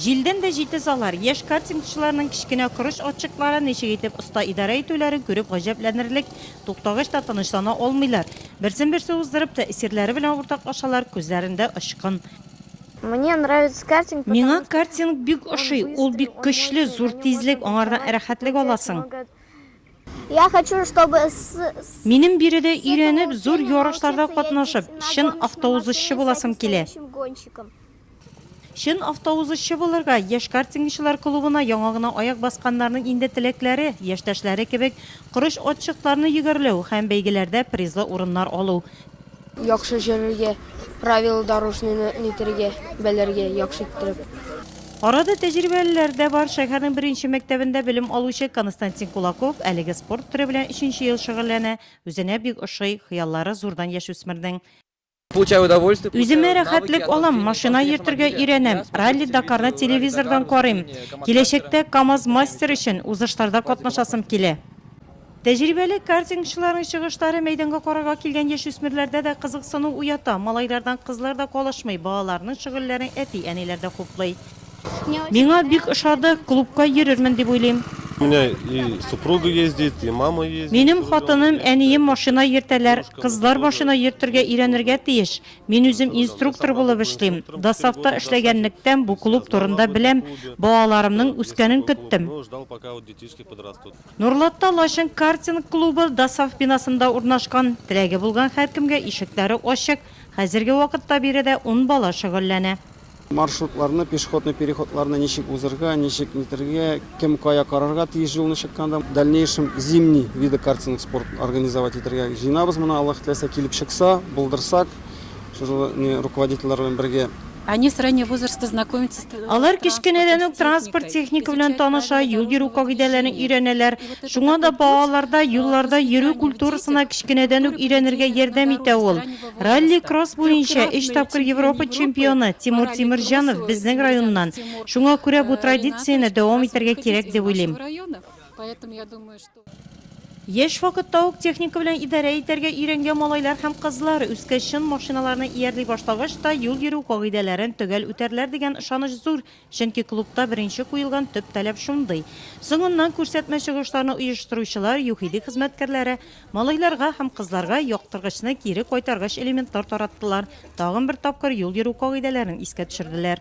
Жилден дә җитез алар. Яшь картингчыларның кичкенә көрәш ачыкларын ничек итеп оста идарә итүләрен күреп гаҗәпләнерлек, туктагычта тынычлана алмыйлар. Берсен-берсе уздырып тәэсирләре белән уртаклашалар, күзләрендә очкын. Мне нравится картинг. Миңа картинг бик ошый, ул бик көчле, зур тизлек, аңардан рәхәтлек аласың. Я хочу, чтобы Минем биредә өйрәнеп, зур ярышларда катнашып, чын автоузышчы буласым килә. Чын автоузышчы булырга яшь картингчылар клубына яңа гына аяк басканнарның инде теләкләре, яшьтәшләре кебек, корыш ачыкларны йөгерләү һәм бәйгеләрдә призлы урыннар алу. Яхшы җөрергә, правила дорожныйны нитергә, белергә, яхшы иттереп. Арада тәҗрибәлеләр дә бар. Шәһәрнең 1нче мәктәбендә белем алучы Константин Кулаков әлеге спорт төре белән 3нче ел шөгыльләнә. Үзенә бик ошый, хыяллары зурдан яшүсмернең. Үземә рәхәтлек алам, машина йөртергә өйрәнәм, ралли Дакарны телевизордан карыйм. Киләчәктә КамАЗ мастер өчен узышларда катнашасым килә. Тәҗрибәле картингчыларның чыгышлары мәйданга карарга килгән яшүсмерләрдә дә кызыксыну уята. Малайлардан кызлар да калышмый, балаларның шөгыльләрен әти-әниләр дә хуплый. Миңа бик ошады, клубка йөрермен дип уйлыйм. У меня и супруга ездит, и мама ездит. Минем хатыным, әнием машина йөртәләр. Кызлар машина йөртергә өйрәнергә тиеш. Мин үзем инструктор булып эшлим. Дасафта эшләгәнлектән бу клуб турында беләм. Балаларымның үскәнен көттем. Нурлатта Лашын картинг клубы Дасаф бинасында урнашкан. Теләге булган һәркемгә ишекләре ачык. Хәзерге вакытта биредә 10 бала шөгыльләнә. Маршрутларны, пешеходный переходларны ничек узырга, ничек нитергә, кем кая карарга тиеш юлны чыкканда, в дальнейшем зимний виды картинг спорт организовать итәргә җыйнабыз. Моны Аллаһ теләсә килеп чыкса, булдырсак, руководительләр белән бергә. Они с раннего возраста знакомятся с Алар кичкенәдән үк транспорт техника белән таныша, юл йөрү кагыйдәләрен өйрәнәләр. Шуңа да балаларда юлларда йөрү культурасына кичкенәдән үк өйрәнергә ярдәм итә ул. Ралли-кросс буенча 3 тапкыр Европа чемпионы Тимур Тимирҗанов безнең районнан. Шуңа күрә бу традицияне дәвам итәргә кирәк дип уйлыйм. Поэтому я думаю, что Яшь вакытта ук техника белән идарә итәргә өйрәнгән малайлар һәм кызлар үскәчен машиналарны иярли башлагач та юл йөрү кагыйдәләрен төгәл үтәрләр дигән ышаныч зур. Чөнки клубта беренче куелган төп таләп шундый. Соңыннан күрсәтмә чыгышларны оештыручылар, ЮХИДИ хезмәткәрләре малайларга һәм кызларга яктыргычны кире кайтаргыч элементлар тараттылар. Тагын бер тапкыр юл йөрү кагыйдәләрен искә төшерделәр.